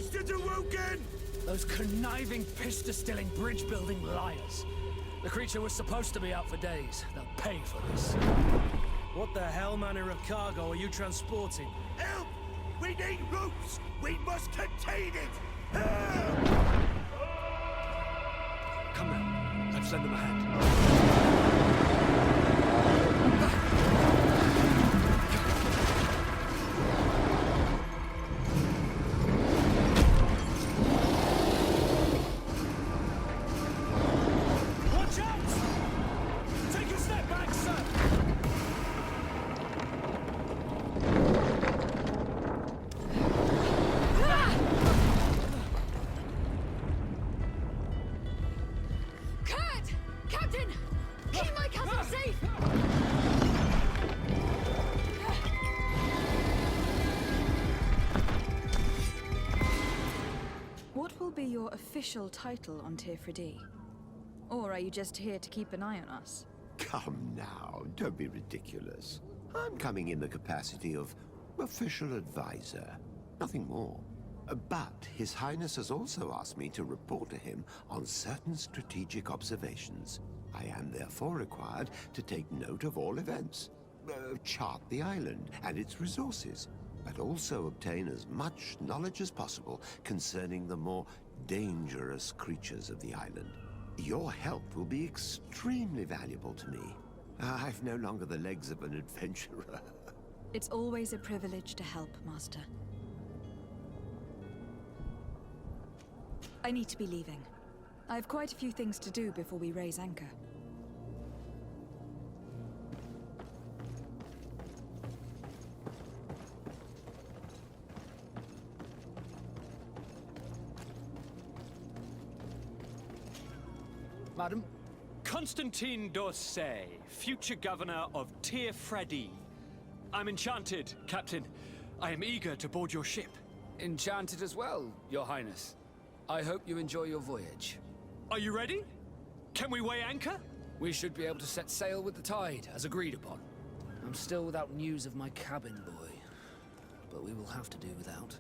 bastards awoken! Those conniving, piss-distilling, bridge-building liars. The creature was supposed to be out for days. They'll pay for this. What the hell manner of cargo are you transporting? Help! We need roofs! We must contain it! Help! Come now. Let's lend them a hand. Watch out! Take a step back, sir! Kurt! Captain! Keep my cousin safe! What will be your official title on Tirfredi? Or are you just here to keep an eye on us? Come now, don't be ridiculous. I'm coming in the capacity of official advisor, nothing more. But His Highness has also asked me to report to him on certain strategic observations. I am therefore required to take note of all events, chart the island and its resources, but also obtain as much knowledge as possible concerning the more dangerous creatures of the island. Your help will be extremely valuable to me. I've no longer the legs of an adventurer. It's always a privilege to help, Master. I need to be leaving. I have quite a few things to do before we raise anchor. Madam? Constantine d'Orsay, future governor of Tirfredi. I'm enchanted, Captain. I am eager to board your ship. Enchanted as well, Your Highness. I hope you enjoy your voyage. Are you ready? Can we weigh anchor? We should be able to set sail with the tide, as agreed upon. I'm still without news of my cabin boy, but we will have to do without.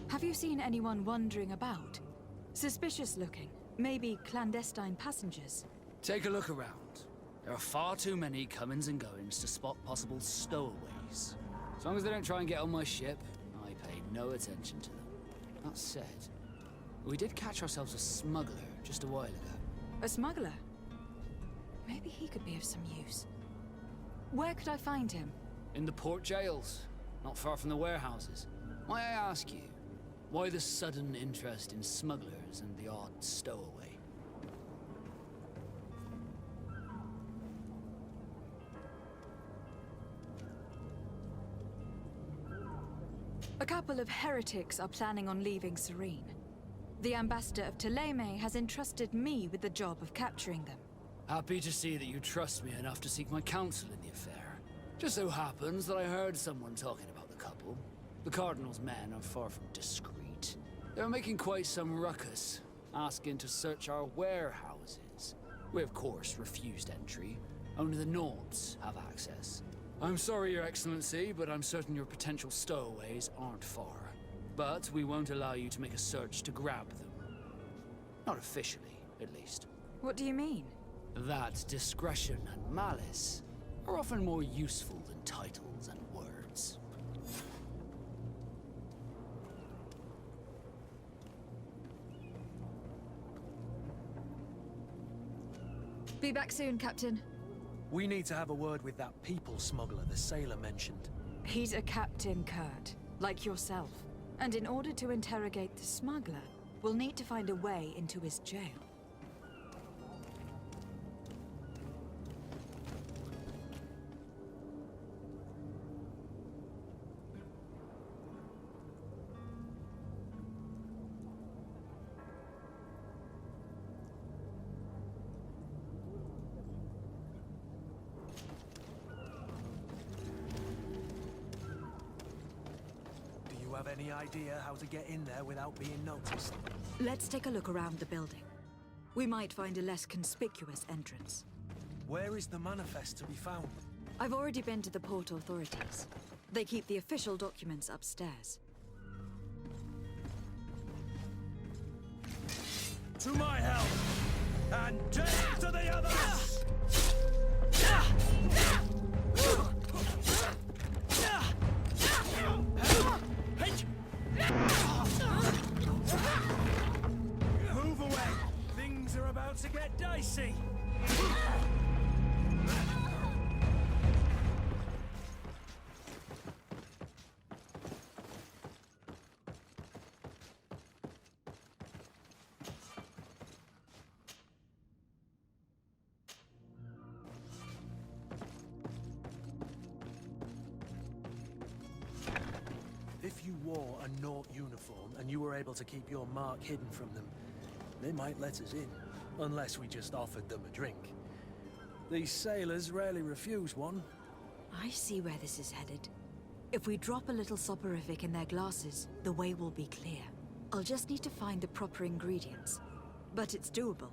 Have you seen anyone wandering about? Suspicious looking. Maybe clandestine passengers. Take a look around. There are far too many comings and goings to spot possible stowaways. As long as they don't try and get on my ship, I pay no attention to them. That said, we did catch ourselves a smuggler just a while ago. A smuggler? Maybe he could be of some use. Where could I find him? In the port jails, not far from the warehouses. May I ask you, why the sudden interest in smugglers and the odd stowaway? A couple of heretics are planning on leaving Serene. The ambassador of Ptolemy has entrusted me with the job of capturing them. Happy to see that you trust me enough to seek my counsel in the affair. Just so happens that I heard someone talking about the couple. The Cardinal's men are far from discreet. They're making quite some ruckus, asking to search our warehouses. We of course refused entry. Only the Norbs have access. I'm sorry, Your Excellency, but I'm certain your potential stowaways aren't far. But we won't allow you to make a search to grab them. Not officially, at least. What do you mean? That discretion and malice are often more useful than titles and words. Be back soon, Captain. We need to have a word with that people smuggler the sailor mentioned. He's a captain, Kurt, like yourself. And in order to interrogate the smuggler, we'll need to find a way into his jail. have any idea how to get in there without being noticed? Let's take a look around the building. We might find a less conspicuous entrance. Where is the manifest to be found? I've already been to the port authorities. They keep the official documents upstairs. To my help! And death to the others! Move away! Things are about to get dicey! If you wore a Naut uniform and you were able to keep your mark hidden from them, they might let us in, unless we just offered them a drink. These sailors rarely refuse one. I see where this is headed. If we drop a little soporific in their glasses, the way will be clear. I'll just need to find the proper ingredients. But it's doable.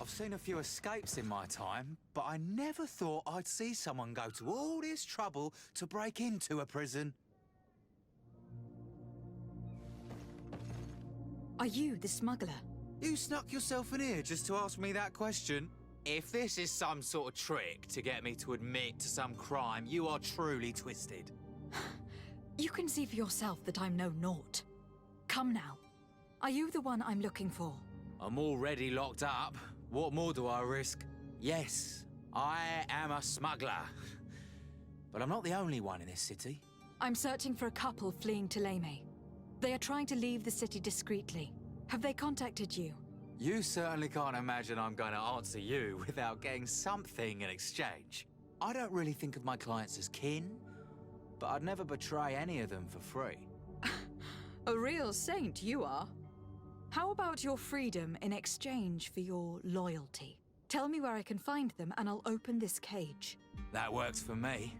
I've seen a few escapes in my time, but I never thought I'd see someone go to all this trouble to break into a prison. Are you the smuggler? You snuck yourself in here just to ask me that question? If this is some sort of trick to get me to admit to some crime, you are truly twisted. You can see for yourself that I'm no Naut. Come now. Are you the one I'm looking for? I'm already locked up. What more do I risk? Yes, I am a smuggler. But I'm not the only one in this city. I'm searching for a couple fleeing to Leme. They are trying to leave the city discreetly. Have they contacted you? You certainly can't imagine I'm going to answer you without getting something in exchange. I don't really think of my clients as kin, but I'd never betray any of them for free. A real saint you are. How about your freedom in exchange for your loyalty? Tell me where I can find them and I'll open this cage. That works for me.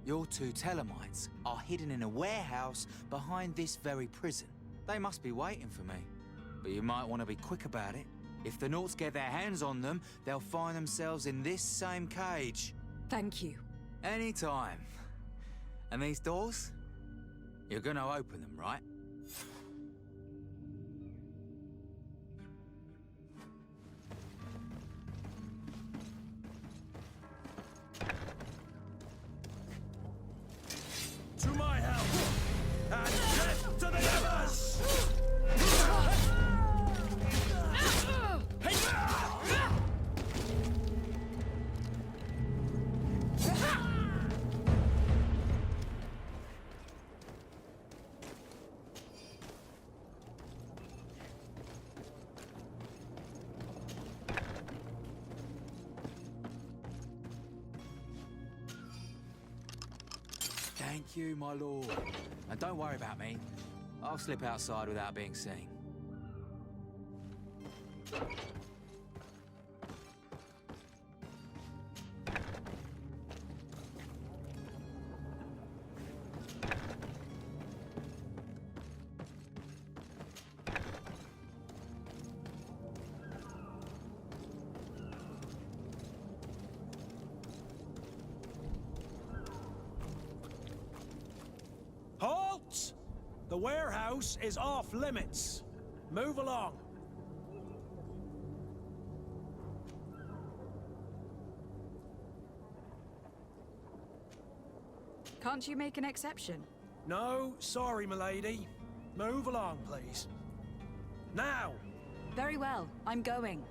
Your two Telemites are hidden in a warehouse behind this very prison. They must be waiting for me. But you might want to be quick about it. If the Nauts get their hands on them, they'll find themselves in this same cage. Thank you. Anytime. And these doors? You're gonna open them, right? To my help! And death to the others! Thank you, my lord. And don't worry about me. I'll slip outside without being seen. Halt! The warehouse is off limits. Move along. Can't you make an exception? No, sorry, milady. Move along, please. Now! Very well, I'm going.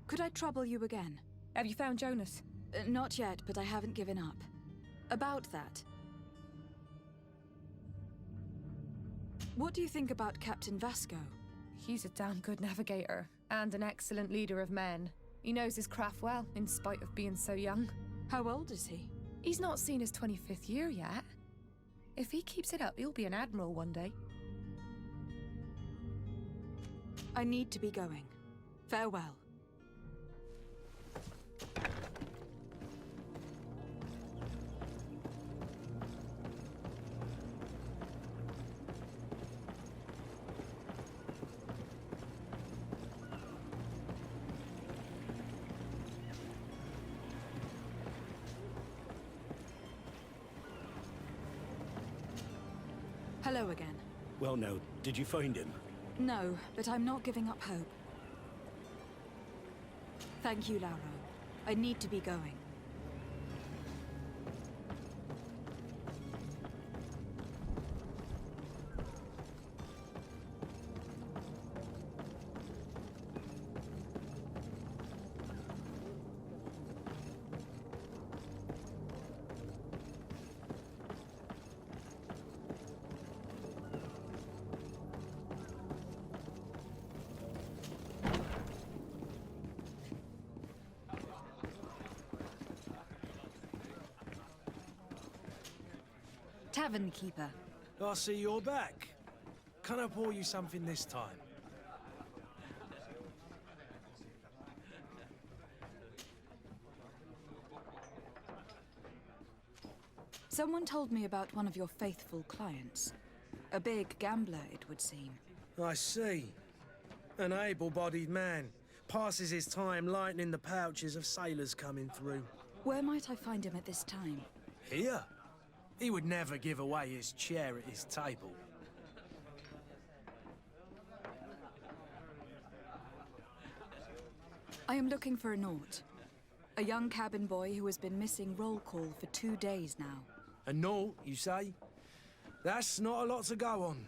Could I trouble you again? Have you found Jonas? Not yet, but I haven't given up. About that. What do you think about Captain Vasco? He's a damn good navigator, and an excellent leader of men. He knows his craft well, in spite of being so young. How old is he? He's not seen his 25th year yet. If he keeps it up, he'll be an admiral one day. I need to be going. Farewell. Hello again. Well, no. Did you find him? No, but I'm not giving up hope. Thank you, Lauro. I need to be going. Tavern keeper. I see you're back. Can I pour you something this time? Someone told me about one of your faithful clients. A big gambler, it would seem. I see. An able-bodied man. Passes his time lightening the pouches of sailors coming through. Where might I find him at this time? Here? He would never give away his chair at his table. I am looking for a Naut. A young cabin boy who has been missing roll call for 2 days now. A Naut, you say? That's not a lot to go on.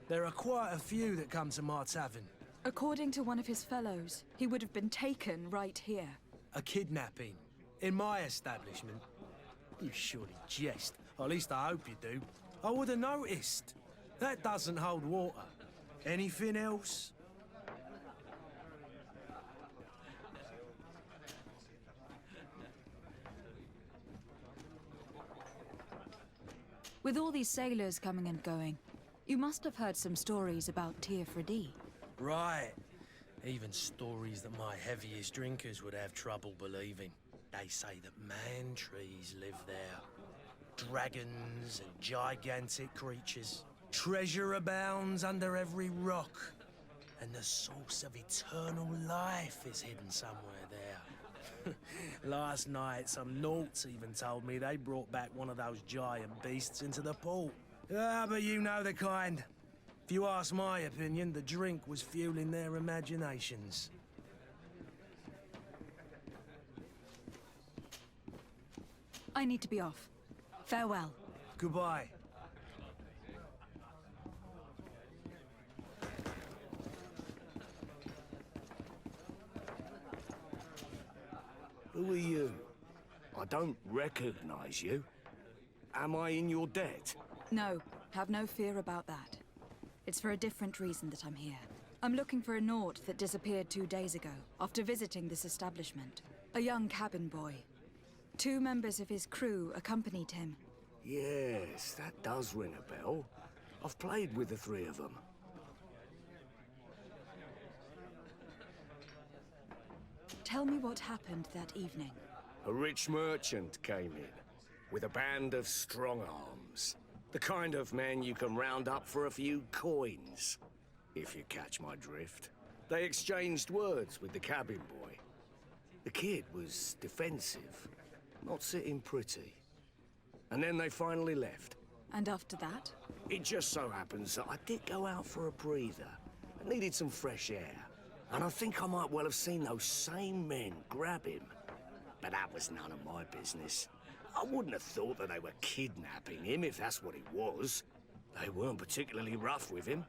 There are quite a few that come to my tavern. According to one of his fellows, he would have been taken right here. A kidnapping? In my establishment? You surely jest. Or at least I hope you do. I would have noticed. That doesn't hold water. Anything else? With all these sailors coming and going, you must have heard some stories about Tir Fredi. Right. Even stories that my heaviest drinkers would have trouble believing. They say that man-trees live there. Dragons and gigantic creatures. Treasure abounds under every rock. And the source of eternal life is hidden somewhere there. Last night, some Nauts even told me they brought back one of those giant beasts into the port. Ah, but you know the kind. If you ask my opinion, the drink was fueling their imaginations. I need to be off. Farewell. Goodbye. Who are you? I don't recognize you. Am I in your debt? No, have no fear about that. It's for a different reason that I'm here. I'm looking for a Naut that disappeared 2 days ago, after visiting this establishment. A young cabin boy. 2 members of his crew accompanied him. Yes, that does ring a bell. I've played with the 3 of them. Tell me what happened that evening. A rich merchant came in, with a band of strong arms. The kind of men you can round up for a few coins, if you catch my drift. They exchanged words with the cabin boy. The kid was defensive, not sitting pretty. And then they finally left. And after that? It just so happens that I did go out for a breather. I needed some fresh air. And I think I might well have seen those same men grab him. But that was none of my business. I wouldn't have thought that they were kidnapping him, if that's what it was. They weren't particularly rough with him.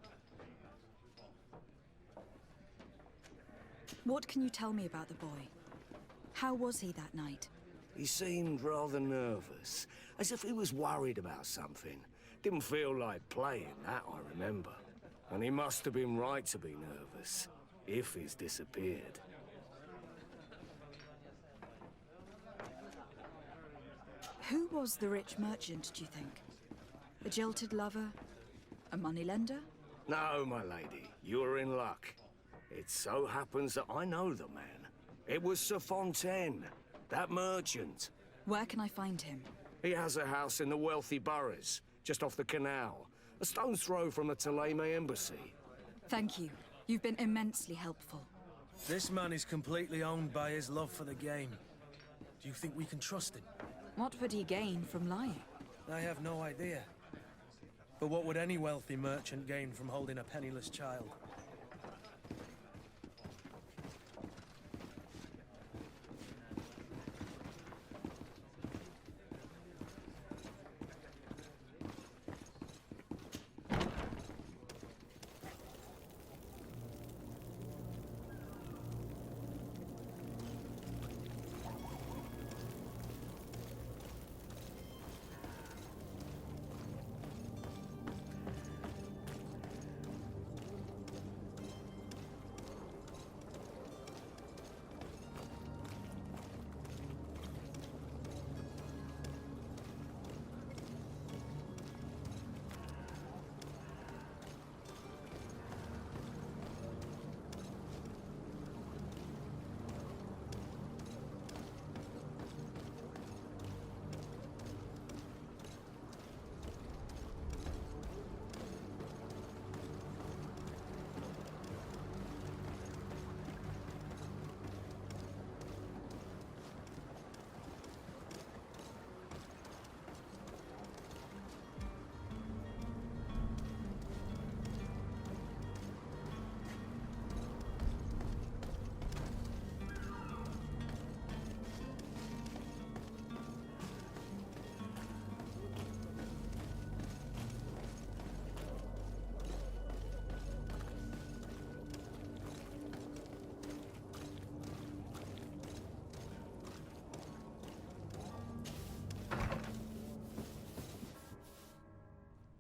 What can you tell me about the boy? How was he that night? He seemed rather nervous, as if he was worried about something. Didn't feel like playing, that I remember. And he must have been right to be nervous, if he's disappeared. Who was the rich merchant, do you think? A jilted lover? A moneylender? No, my lady, you're in luck. It so happens that I know the man. It was Sir Fontaine, that merchant. Where can I find him? He has a house in the wealthy boroughs, just off the canal. A stone's throw from the Theleme embassy. Thank you. You've been immensely helpful. This man is completely owned by his love for the game. Do you think we can trust him? What would he gain from lying? I have no idea. But what would any wealthy merchant gain from holding a penniless child?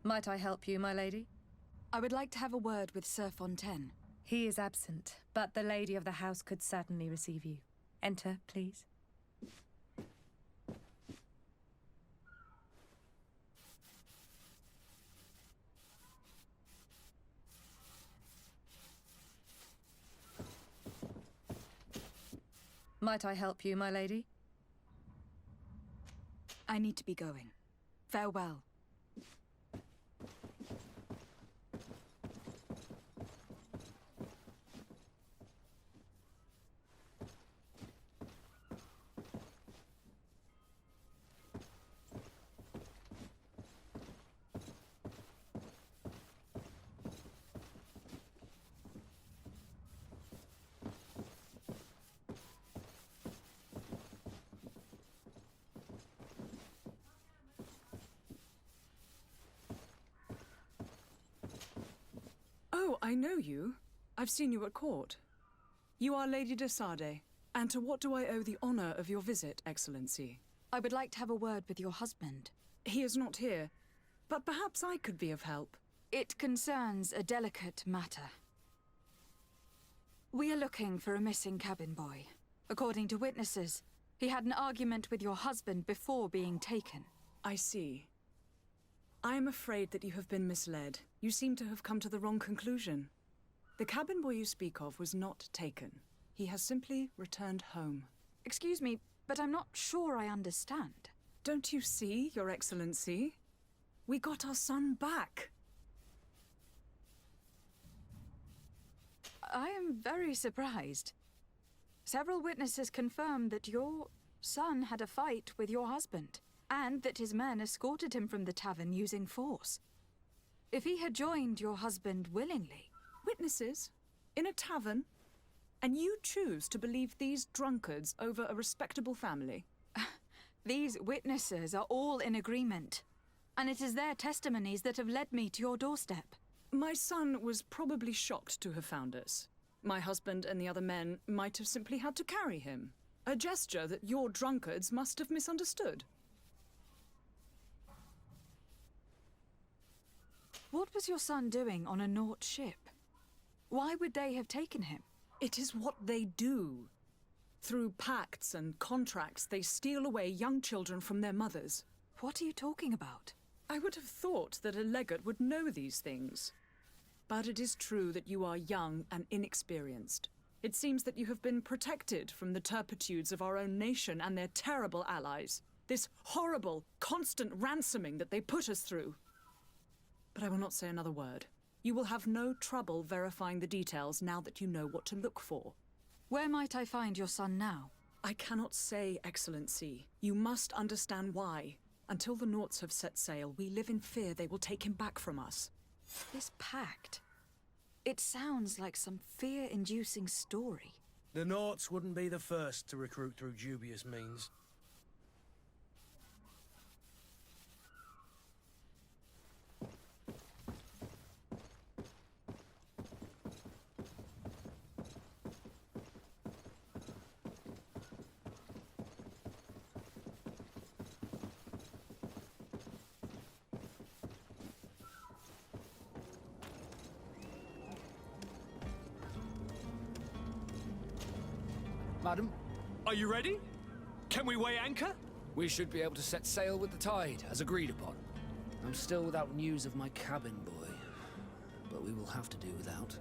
Might I help you, my lady? I would like to have a word with Sir Fontaine. He is absent, but the lady of the house could certainly receive you. Enter, please. Might I help you, my lady? I need to be going. Farewell. Oh, I know you. I've seen you at court. You are Lady de Sade. And to what do I owe the honor of your visit, Excellency? I would like to have a word with your husband. He is not here, but perhaps I could be of help. It concerns a delicate matter. We are looking for a missing cabin boy. According to witnesses, he had an argument with your husband before being taken. I see. I am afraid that you have been misled. You seem to have come to the wrong conclusion. The cabin boy you speak of was not taken. He has simply returned home. Excuse me, but I'm not sure I understand. Don't you see, Your Excellency? We got our son back. I am very surprised. Several witnesses confirmed that your son had a fight with your husband, and that his men escorted him from the tavern using force. If he had joined your husband willingly... Witnesses? In a tavern? And you choose to believe these drunkards over a respectable family? These witnesses are all in agreement, and it is their testimonies that have led me to your doorstep. My son was probably shocked to have found us. My husband and the other men might have simply had to carry him. A gesture that your drunkards must have misunderstood. What was your son doing on a Naut ship? Why would they have taken him? It is what they do. Through pacts and contracts, they steal away young children from their mothers. What are you talking about? I would have thought that a legate would know these things. But it is true that you are young and inexperienced. It seems that you have been protected from the turpitudes of our own nation and their terrible allies. This horrible, constant ransoming that they put us through. But I will not say another word. You will have no trouble verifying the details now that you know what to look for. Where might I find your son now? I cannot say, Excellency. You must understand why. Until the Nauts have set sail, we live in fear they will take him back from us. This pact. It sounds like some fear-inducing story. The Nauts wouldn't be the first to recruit through dubious means. Madam, Are you ready? Can we weigh anchor? we should be able to set sail with the tide, as agreed upon. I'm still without news of my cabin boy, but we will have to do without.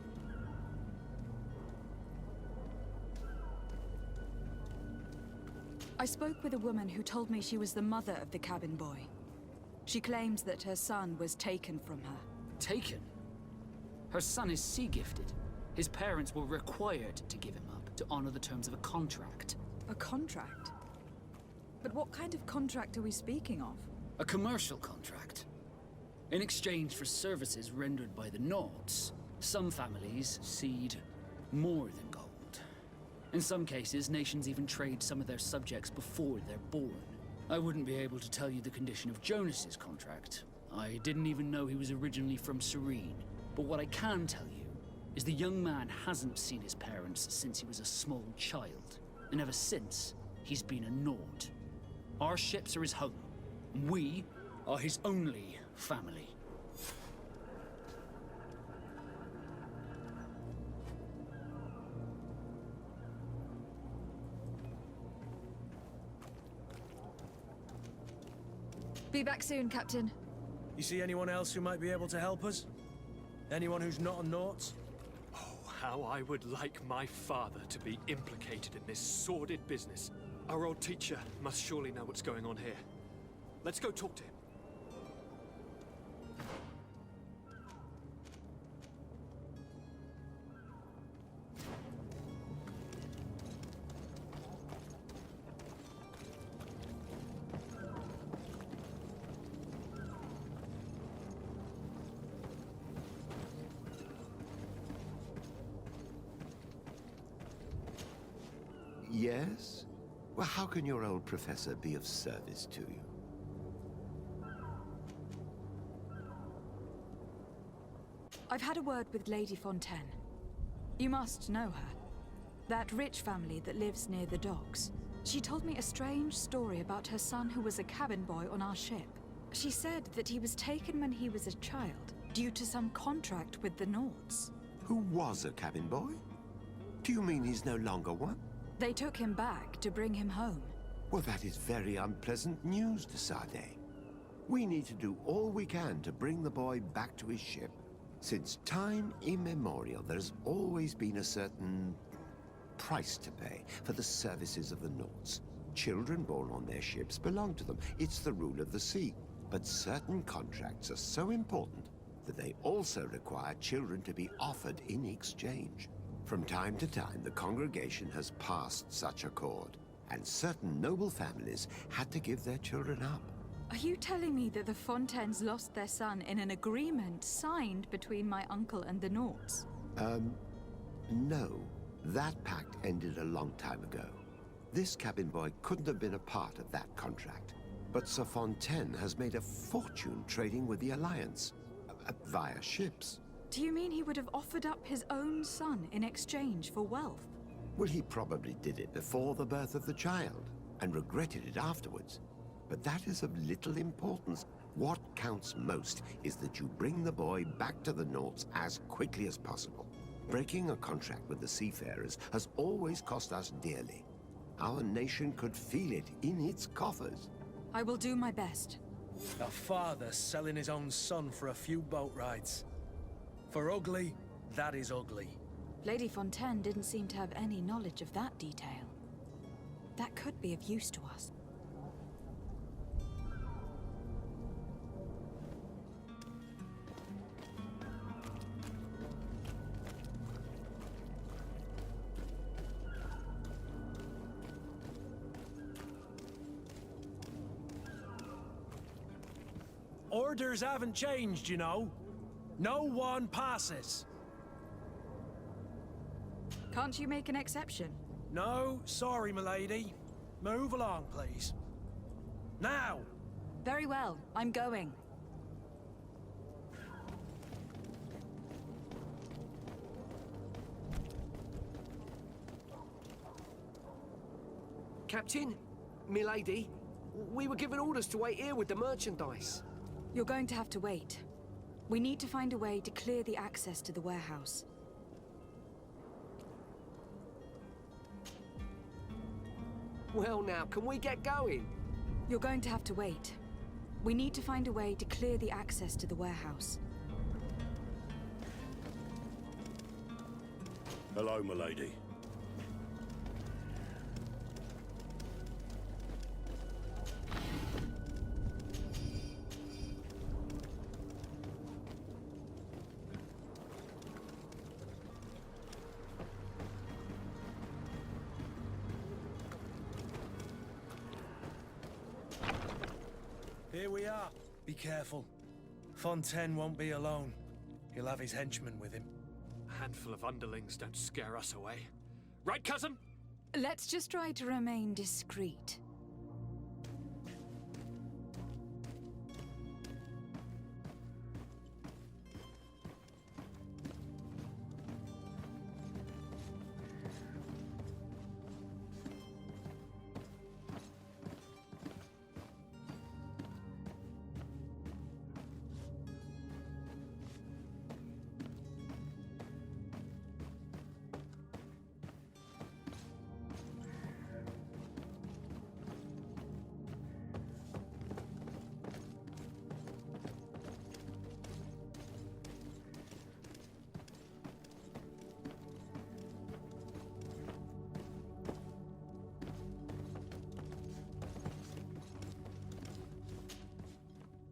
I spoke with a woman who told me she was the mother of the cabin boy. She claims that her son was taken from her. Taken? Her son is sea-gifted. His parents were required to give him up to honor the terms of a contract. A contract? But what kind of contract are we speaking of? A commercial contract. In exchange for services rendered by the Nauts, some families cede more than gold. In some cases, nations even trade some of their subjects before they're born. I wouldn't be able to tell you the condition of Jonas's contract. I didn't even know he was originally from Serene. But what I can tell you is the young man hasn't seen his parents since he was a small child. And ever since, he's been a Naut. Our ships are his home. We are his only family. Be back soon, Captain. You see anyone else who might be able to help us? Anyone who's not a Naut? Oh, how I would like my father to be implicated in this sordid business. Our old teacher must surely know what's going on here. Let's go talk to him. Yes? Well, how can your old professor be of service to you? I've had a word with Lady Fontaine. You must know her. That rich family that lives near the docks. She told me a strange story about her son who was a cabin boy on our ship. She said that he was taken when he was a child, due to some contract with the Nauts. Who was a cabin boy? Do you mean he's no longer one? They took him back to bring him home. Well, that is very unpleasant news, de Sade. We need to do all we can to bring the boy back to his ship. Since time immemorial, there's always been a certain price to pay for the services of the Nauts. Children born on their ships belong to them. It's the rule of the sea. But certain contracts are so important that they also require children to be offered in exchange. From time to time, the congregation has passed such accord, and certain noble families had to give their children up. Are you telling me that the Fontaines lost their son in an agreement signed between my uncle and the Nauts? No. That pact ended a long time ago. This cabin boy couldn't have been a part of that contract. But Sir Fontaine has made a fortune trading with the Alliance, via ships. Do you mean he would have offered up his own son in exchange for wealth? Well, he probably did it before the birth of the child, and regretted it afterwards. But that is of little importance. What counts most is that you bring the boy back to the Nauts as quickly as possible. Breaking a contract with the seafarers has always cost us dearly. Our nation could feel it in its coffers. I will do my best. A father selling his own son for a few boat rides. For ugly, that is ugly. Lady Fontaine didn't seem to have any knowledge of that detail. That could be of use to us. Orders haven't changed, you know. No one passes. Can't you make an exception? No, sorry, milady. Move along, please. Now! Very well, I'm going. Captain, milady, we were given orders to wait here with the merchandise. You're going to have to wait. We need to find a way to clear the access to the warehouse. Well now, can we get going? You're going to have to wait. We need to find a way to clear the access to the warehouse. Hello, milady. Here we are. Be careful. Fontaine won't be alone. He'll have his henchmen with him. A handful of underlings don't scare us away. Right, cousin? Let's just try to remain discreet.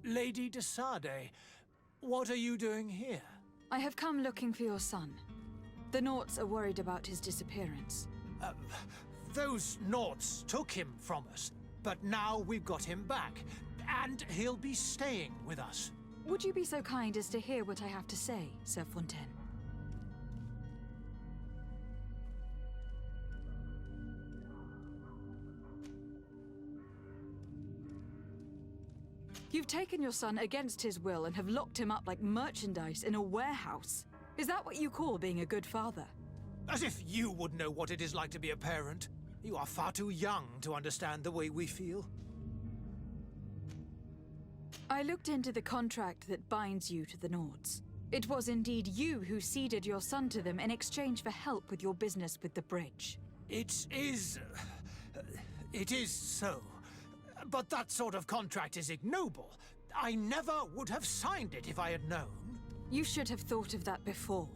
Lady de Sade, what are you doing here? I have come looking for your son. The Nauts are worried about his disappearance. Those Nauts took him from us, but now we've got him back, and he'll be staying with us. Would you be so kind as to hear what I have to say, Sir Fontaine? You've taken your son against his will and have locked him up like merchandise in a warehouse. Is that what you call being a good father? As if you would know what it is like to be a parent. You are far too young to understand the way we feel. I looked into the contract that binds you to the Nauts. It was indeed you who ceded your son to them in exchange for help with your business with the bridge. It is so. But that sort of contract is ignoble. I never would have signed it if I had known. You should have thought of that before.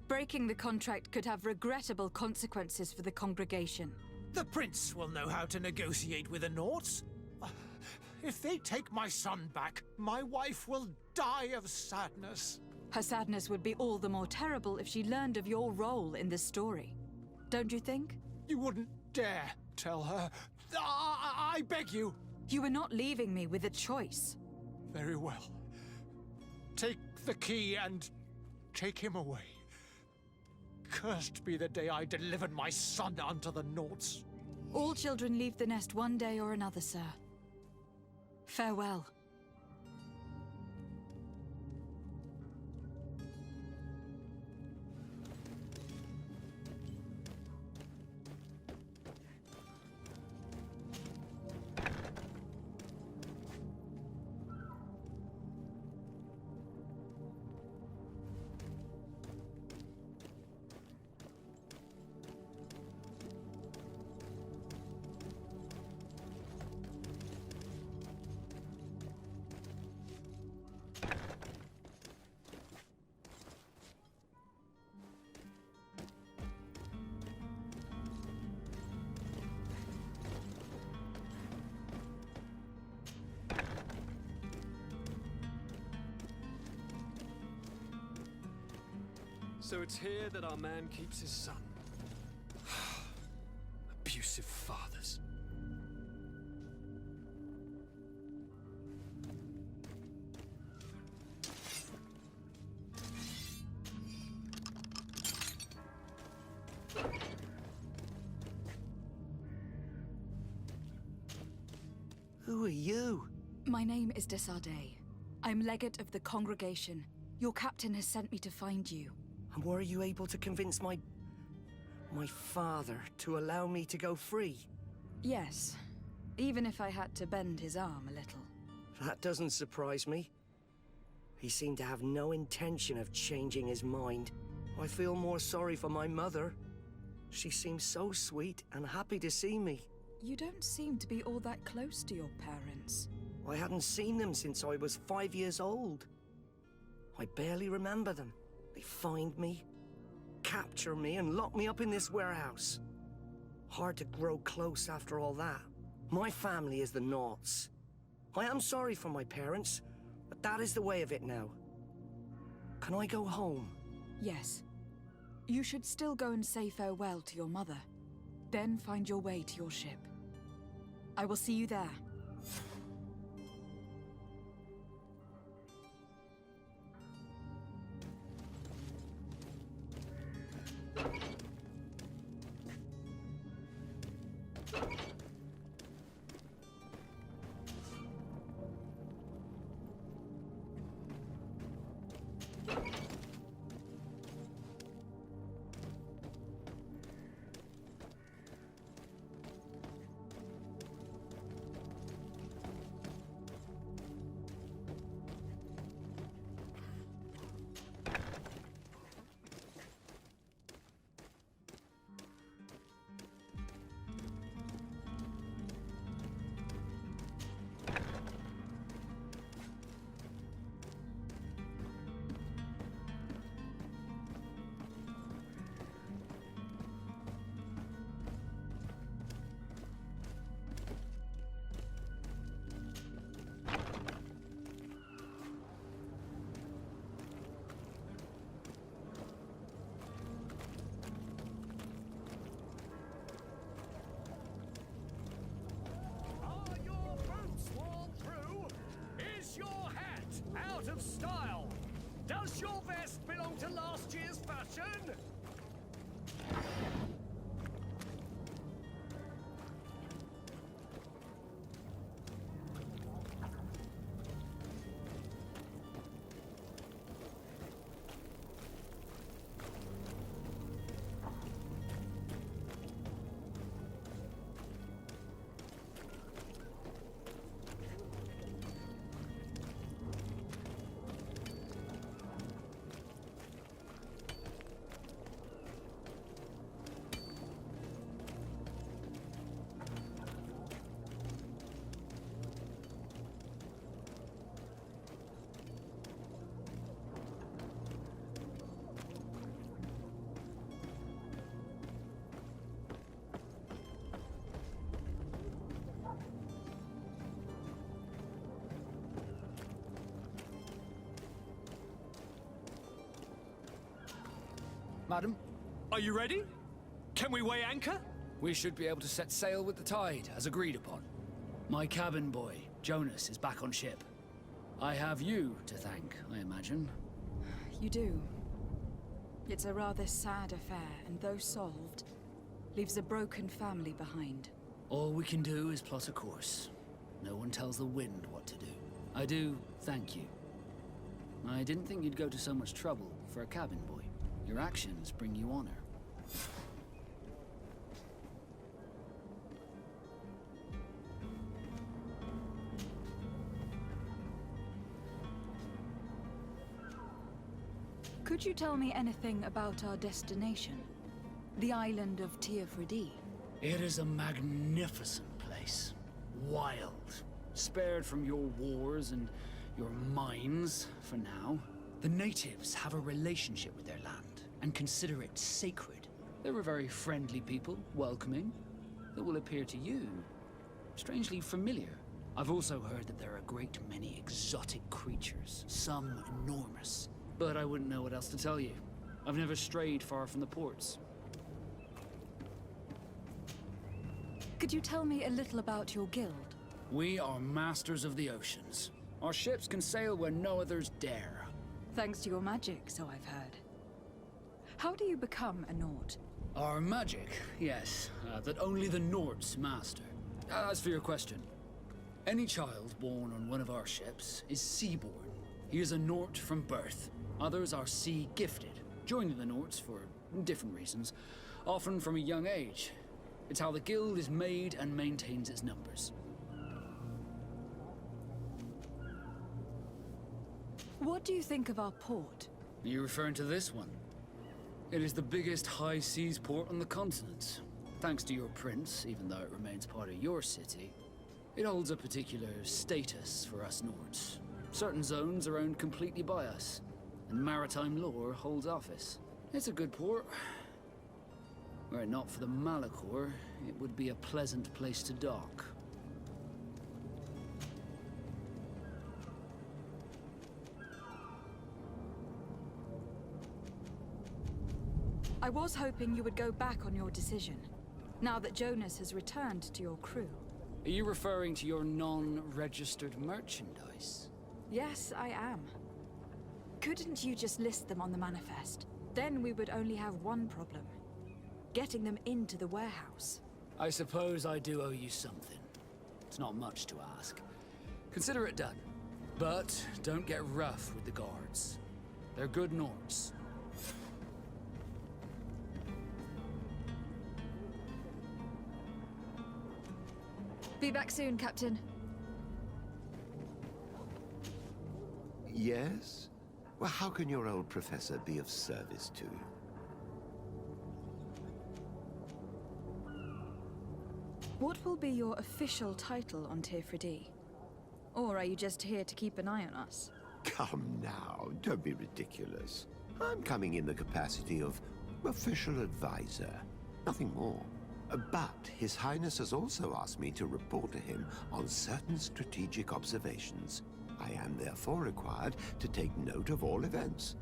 Breaking the contract could have regrettable consequences for the congregation. The prince will know how to negotiate with the Nauts. If they take my son back, my wife will die of sadness. Her sadness would be all the more terrible if she learned of your role in this story. Don't you think? You wouldn't dare tell her. I beg you. You were not leaving me with a choice. Very well. Take the key and take him away. Cursed be the day I delivered my son unto the Nauts. All children leave the nest one day or another, sir. Farewell. So it's here that our man keeps his son. Abusive fathers. Who are you? My name is Desardet. I'm legate of the congregation. Your captain has sent me to find you. And were you able to convince my father to allow me to go free? Yes, even if I had to bend his arm a little. That doesn't surprise me. He seemed to have no intention of changing his mind. I feel more sorry for my mother. She seems so sweet and happy to see me. You don't seem to be all that close to your parents. I hadn't seen them since I was 5 years old. I barely remember them. They find me, capture me, and lock me up in this warehouse. Hard to grow close after all that. My family is the Naughts. I am sorry for my parents, but that is the way of it now. Can I go home? Yes. You should still go and say farewell to your mother. Then find your way to your ship. I will see you there. Out of style! Does your vest belong to last year's fashion? Madam, Are you ready? Can we weigh anchor? we should be able to set sail with the tide, as agreed upon. My cabin boy, Jonas, is back on ship. I have you to thank, I imagine. You do. It's a rather sad affair, and though solved, leaves a broken family behind. All we can do is plot a course. No one tells the wind what to do. I do thank you. I didn't think you'd go to so much trouble for a cabin boy. Your actions bring you honor. Could you tell me anything about our destination? The island of Teofridi? It is a magnificent place. Wild. Spared from your wars and your mines, for now. The natives have a relationship with their land, and consider it sacred. They're a very friendly people, welcoming, that will appear to you strangely familiar. I've also heard that there are a great many exotic creatures, some enormous. But I wouldn't know what else to tell you. I've never strayed far from the ports. Could you tell me a little about your guild? We are masters of the oceans. Our ships can sail where no others dare. Thanks to your magic, so I've heard. How do you become a Nord? Our magic, yes, that only the Nords master. As for your question, any child born on one of our ships is seaborn. He is a Nord from birth. Others are sea-gifted, joining the Nords for different reasons, often from a young age. It's how the guild is made and maintains its numbers. What do you think of our port? Are you referring to this one? It is the biggest high seas port on the continent. Thanks to your prince, even though it remains part of your city, it holds a particular status for us Nords. Certain zones are owned completely by us, and maritime law holds office. It's a good port. Were it not for the Malachor, it would be a pleasant place to dock. I was hoping you would go back on your decision, now that Jonas has returned to your crew. Are you referring to your non-registered merchandise? Yes, I am. Couldn't you just list them on the manifest? Then we would only have one problem. Getting them into the warehouse. I suppose I do owe you something. It's not much to ask. Consider it done. But don't get rough with the guards. They're good Nords. Be back soon, Captain. Yes? Well, how can your old professor be of service to you? What will be your official title on Tifredi? Or are you just here to keep an eye on us? Come now, don't be ridiculous. I'm coming in the capacity of official advisor, nothing more. But His Highness has also asked me to report to him on certain strategic observations. I am therefore required to take note of all events,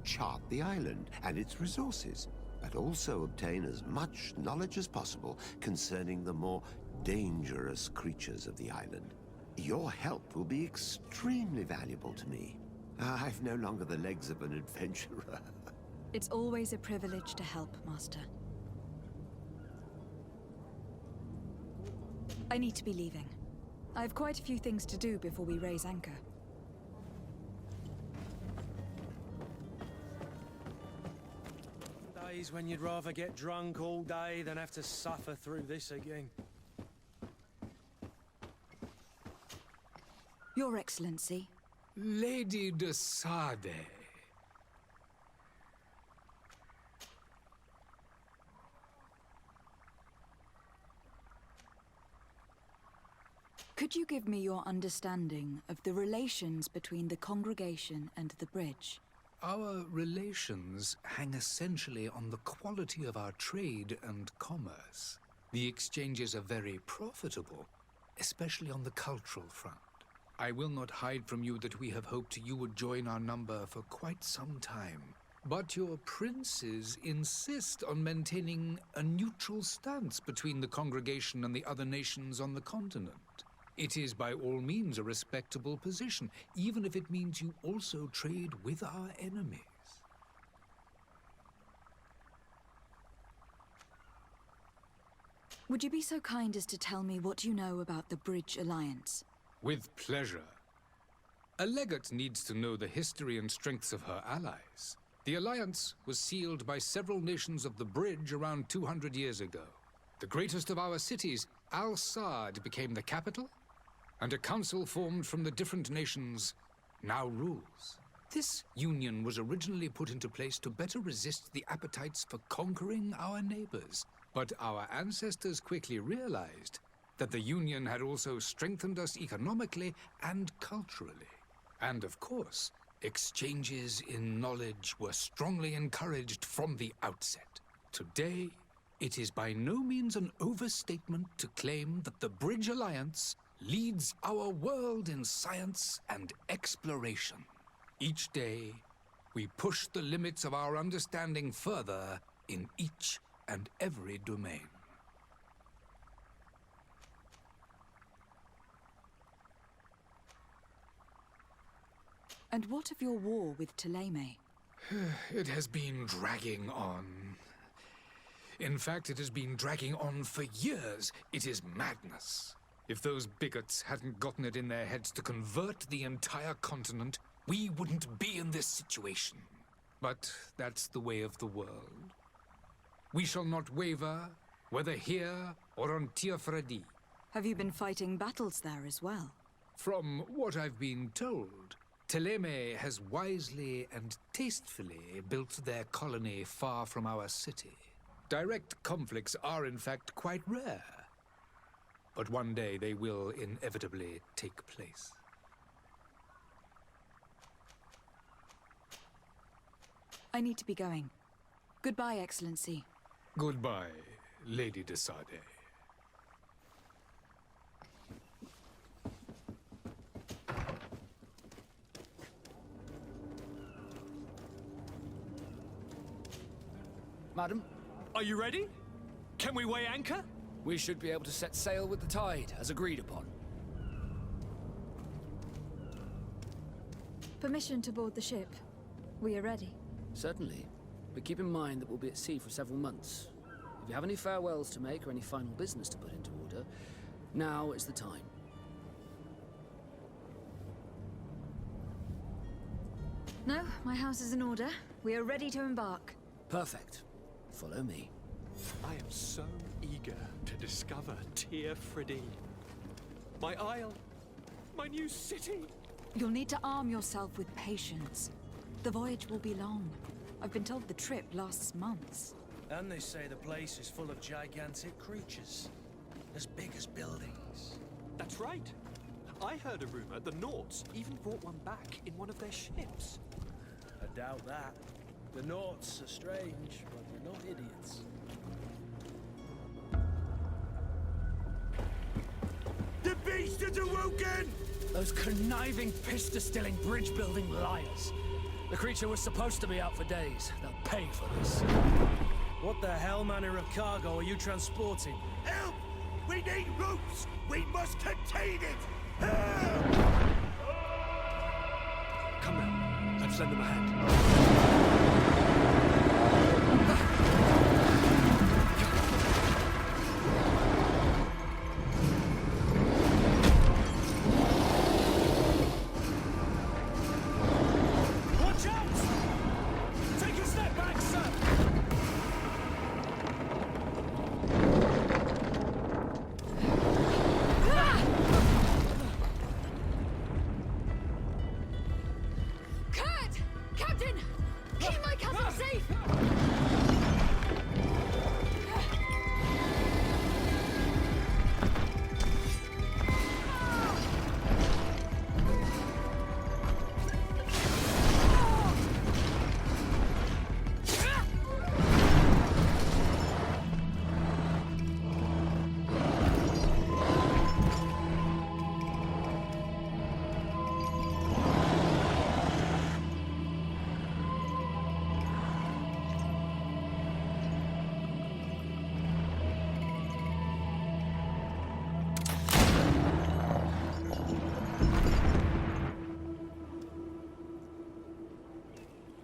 chart the island and its resources, but also obtain as much knowledge as possible concerning the more dangerous creatures of the island. Your help will be extremely valuable to me. I've no longer the legs of an adventurer. It's always a privilege to help, Master. I need to be leaving. I have quite a few things to do before we raise anchor. Days when you'd rather get drunk all day than have to suffer through this again. Your Excellency. Lady de Sade. Could you give me your understanding of the relations between the congregation and the bridge? Our relations hang essentially on the quality of our trade and commerce. The exchanges are very profitable, especially on the cultural front. I will not hide from you that we have hoped you would join our number for quite some time. But your princes insist on maintaining a neutral stance between the congregation and the other nations on the continent. It is by all means a respectable position, even if it means you also trade with our enemies. Would you be so kind as to tell me what you know about the Bridge Alliance? With pleasure. A legate needs to know the history and strengths of her allies. The alliance was sealed by several nations of the Bridge around 200 years ago. The greatest of our cities, Al-Sad, became the capital, and a council formed from the different nations now rules. This union was originally put into place to better resist the appetites for conquering our neighbors. But our ancestors quickly realized that the union had also strengthened us economically and culturally. And of course, exchanges in knowledge were strongly encouraged from the outset. Today, it is by no means an overstatement to claim that the Bridge Alliance leads our world in science and exploration. Each day, We push the limits of our understanding further in each and every domain. And what of your war with Thélème? It has been dragging on. In fact, it has been dragging on for years. It is madness. If those bigots hadn't gotten it in their heads to convert the entire continent, we wouldn't be in this situation. But that's the way of the world. We shall not waver, whether here or on Tiafredi. Have you been fighting battles there as well? From what I've been told, Thélème has wisely and tastefully built their colony far from our city. Direct conflicts are in fact quite rare. But one day they will inevitably take place. I need to be going. Goodbye, Excellency. Goodbye, Lady de Sade. Madam, Are you ready? Can we weigh anchor? we should be able to set sail with the tide, as agreed upon. Permission to board the ship. We are ready. Certainly. But keep in mind that we'll be at sea for several months. If you have any farewells to make or any final business to put into order, now is the time. No, my house is in order. We are ready to embark. Perfect. Follow me. I am so eager to discover Tiafredi. My isle, my new city. You'll need to arm yourself with patience. The voyage will be long. I've been told the trip lasts months. And they say the place is full of gigantic creatures. As big as buildings. That's right. I heard a rumor the Nauts even brought one back in one of their ships. I doubt that. The Nauts are strange, but they're not idiots. The beast is awoken! Those conniving, piss-distilling, bridge-building liars. The creature was supposed to be out for days. They'll pay for this. What the hell manner of cargo are you transporting? Help! We need ropes! We must contain it! Help! Come now, let's lend them a hand. Watch out! Take a step back, sir! Kurt! Captain! Keep my castle safe!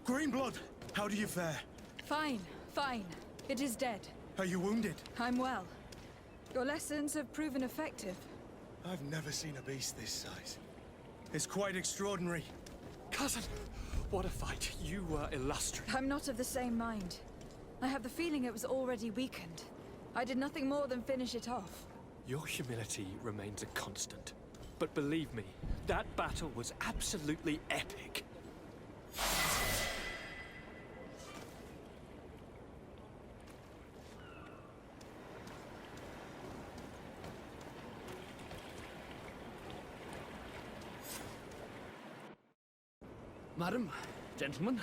Greenblood, how do you fare? Fine, fine. It is dead. Are you wounded? I'm well. Your lessons have proven effective. I've never seen a beast this size. It's quite extraordinary. Cousin, what a fight. You were illustrious. I'm not of the same mind. I have the feeling it was already weakened. I did nothing more than finish it off. Your humility remains a constant. But believe me, that battle was absolutely epic. Madam, gentlemen.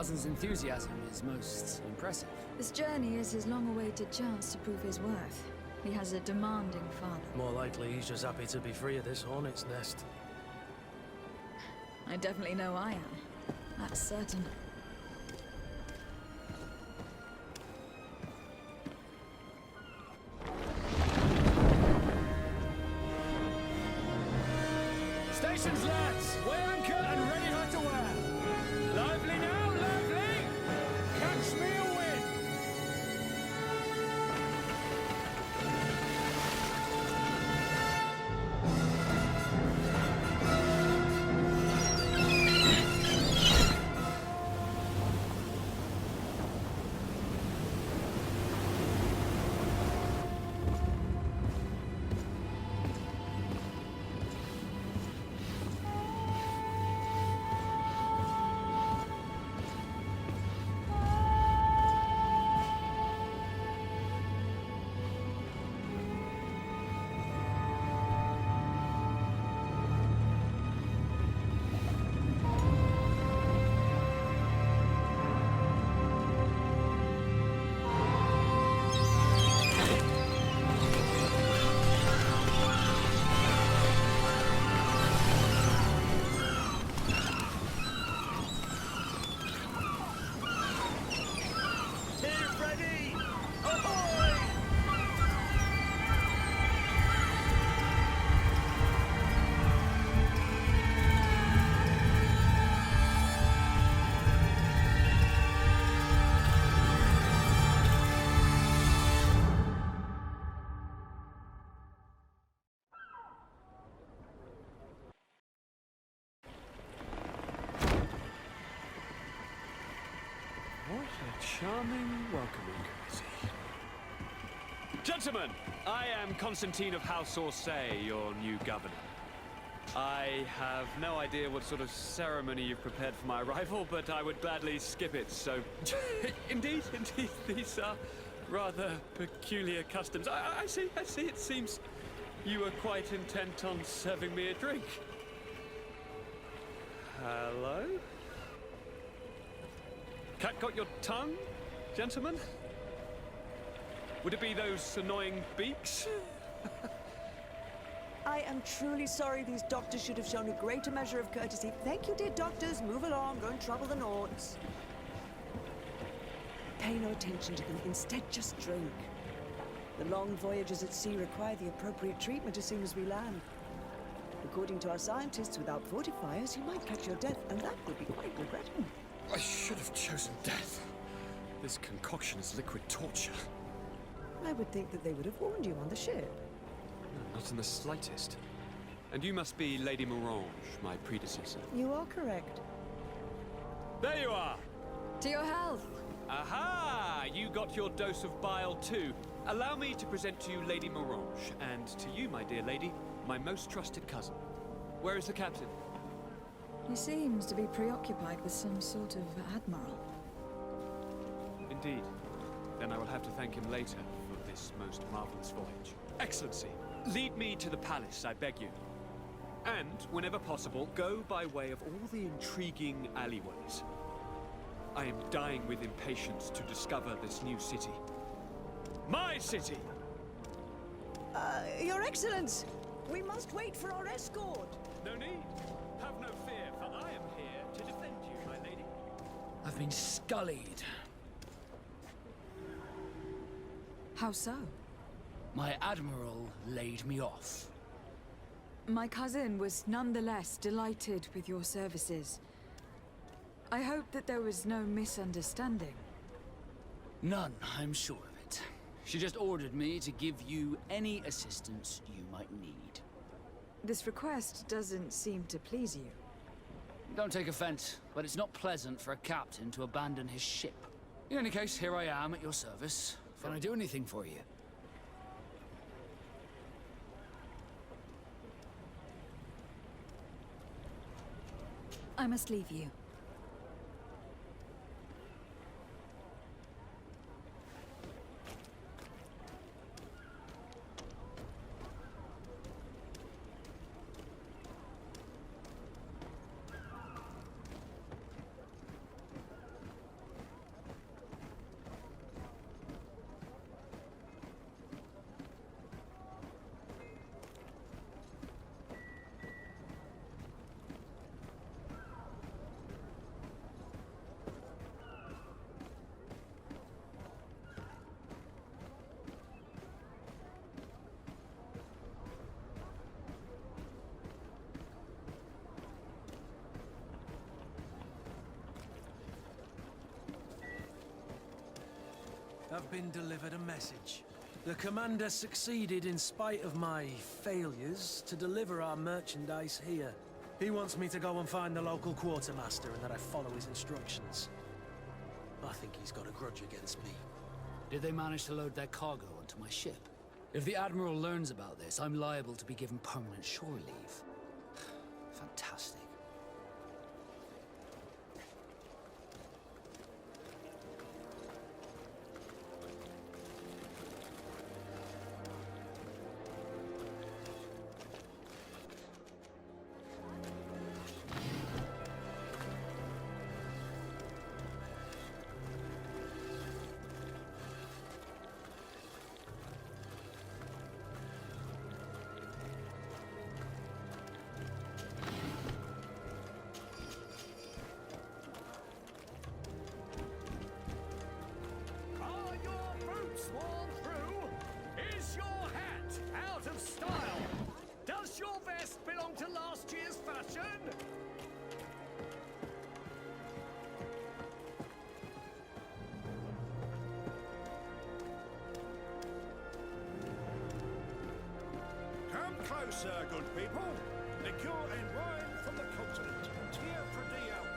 cousin's enthusiasm is most impressive. This journey is his long-awaited chance to prove his worth. He has a demanding father. More likely he's just happy to be free of this hornet's nest. I definitely know I am. That's certain. Stations, lads! Weigh anchor and ready her to wear! Lively now, lively! Catch me a wind! What a charming welcoming committee. Gentlemen, I am Constantine of House Orsay, your new governor. I have no idea what sort of ceremony you've prepared for my arrival, but I would gladly skip it, so... Indeed, these are rather peculiar customs. I see, it seems you are quite intent on serving me a drink. Hello? Cat got your tongue, gentlemen? Would it be those annoying beaks? I am truly sorry. These doctors should have shown a greater measure of courtesy. Thank you, dear doctors. Move along. Don't trouble the Nauts. Pay no attention to them. Instead, just drink. The long voyages at sea require the appropriate treatment as soon as we land. According to our scientists, without fortifiers, you might catch your death, and that would be quite regrettable. I should have chosen death. This concoction is liquid torture. I would think that they would have warned you on the ship. No, not in the slightest. And you must be Lady Morange, my predecessor. You are correct. There you are! To your health! Aha! You got your dose of bile too. Allow me to present to you Lady Morange, and to you, my dear lady, my most trusted cousin. Where is the captain? He seems to be preoccupied with some sort of admiral. Indeed. Then I will have to thank him later for this most marvelous voyage. Excellency, lead me to the palace, I beg you. And, whenever possible, go by way of all the intriguing alleyways. I am dying with impatience to discover this new city. My city! Your Excellence! We must wait for our escort! No need. Have no fear, for I am here to defend you, my lady. I've been scullied. How so? My admiral laid me off. My cousin was nonetheless delighted with your services. I hope that there was no misunderstanding. None, I'm sure of it. She just ordered me to give you any assistance you might need. This request doesn't seem to please you. Don't take offense, but it's not pleasant for a captain to abandon his ship. In any case, here I am at your service. Can I do anything for you? I must leave you. I've been delivered a message. The commander succeeded in spite of my failures to deliver our merchandise here. He wants me to go and find the local quartermaster and that I follow his instructions. I think he's got a grudge against me. Did they manage to load their cargo onto my ship? If the Admiral learns about this, I'm liable to be given permanent shore leave. Fantastic. Are your boots worn through? Is your hat out of style? Does your vest belong to last year's fashion? Come closer, good people. Liqueur and wine from the continent. Tier for the alcohol.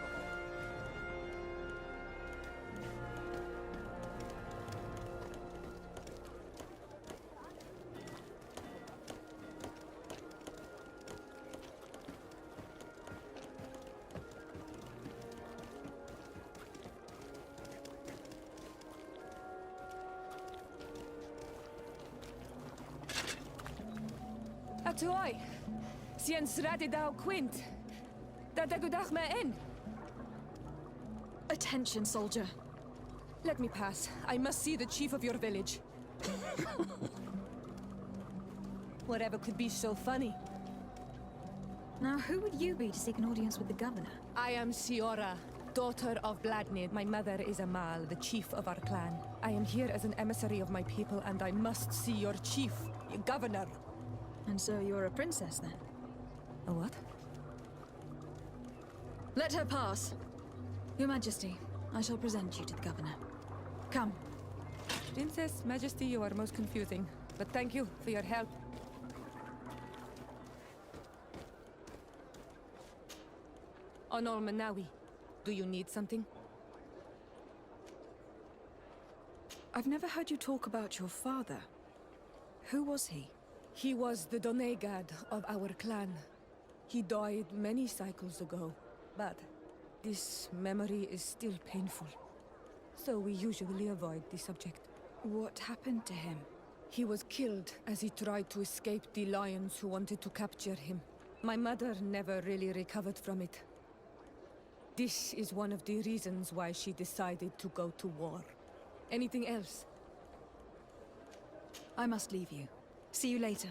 Atuai, sien sradi dau quint. Da dagudach me in. Attention, soldier. Let me pass. I must see the chief of your village. Whatever could be so funny. Now, who would you be to seek an audience with the governor? I am Siora, daughter of Bladnid. My mother is Amal, the chief of our clan. I am here as an emissary of my people, and I must see your chief, your governor. And so you're a princess, then? A what? Let her pass. Your Majesty, I shall present you to the governor. Come. Princess, Majesty, you are most confusing. But thank you for your help. Honor Manawi, do you need something? I've never heard you talk about your father. Who was he? He was the Donegad of our clan. He died many cycles ago, but this memory is still painful. So we usually avoid the subject. What happened to him? He was killed as he tried to escape the lions who wanted to capture him. My mother never really recovered from it. This is one of the reasons why she decided to go to war. Anything else? I must leave you. See you later.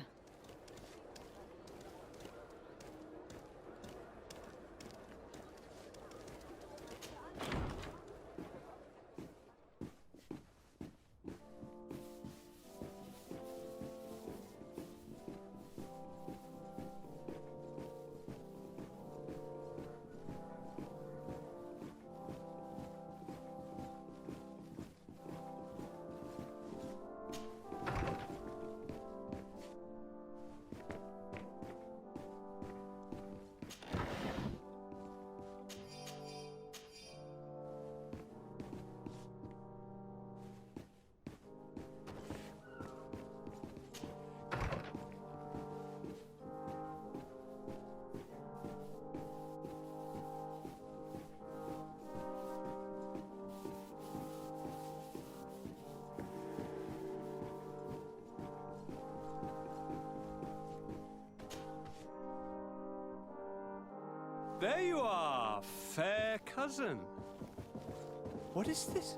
There you are, fair cousin. What is this?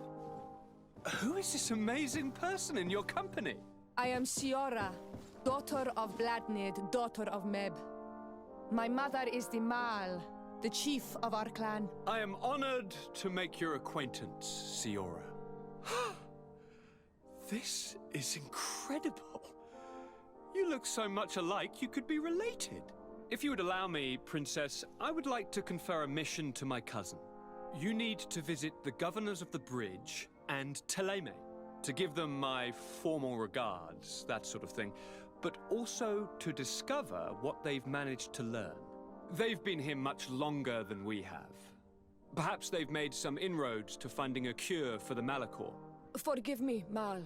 Who is this amazing person in your company? I am Siora, daughter of Bladnid, daughter of Meb. My mother is the Mal, the chief of our clan. I am honored to make your acquaintance, Siora. This is incredible. You look so much alike you could be related. If you would allow me, Princess, I would like to confer a mission to my cousin. You need to visit the governors of the bridge and Teleme. to give them my formal regards, that sort of thing, but also to discover what they've managed to learn. They've been here much longer than we have. Perhaps they've made some inroads to finding a cure for the Malachor. Forgive me, Mal,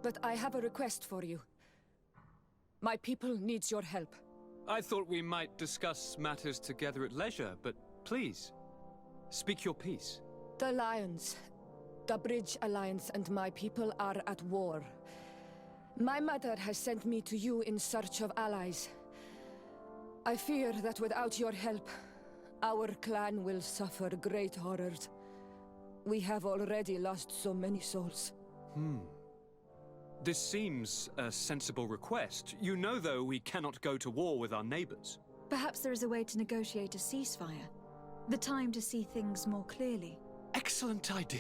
but I have a request for you. My people needs your help. I thought we might discuss matters together at leisure, but please, speak your piece. The Lions, the Bridge Alliance and my people are at war. My mother has sent me to you in search of allies. I fear that without your help, our clan will suffer great horrors. We have already lost so many souls. This seems a sensible request. You know, though, we cannot go to war with our neighbors. Perhaps there is a way to negotiate a ceasefire. The time to see things more clearly. Excellent idea.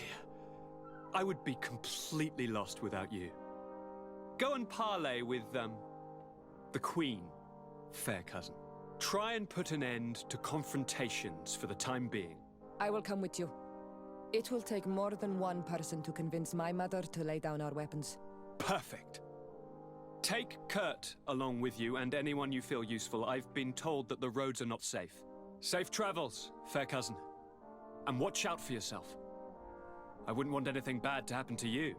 I would be completely lost without you. Go and parley with, the Queen, fair cousin. Try and put an end to confrontations for the time being. I will come with you. It will take more than one person to convince my mother to lay down our weapons. Perfect. Take Kurt along with you and anyone you feel useful. I've been told that the roads are not safe. Safe travels, fair cousin. And watch out for yourself. I wouldn't want anything bad to happen to you.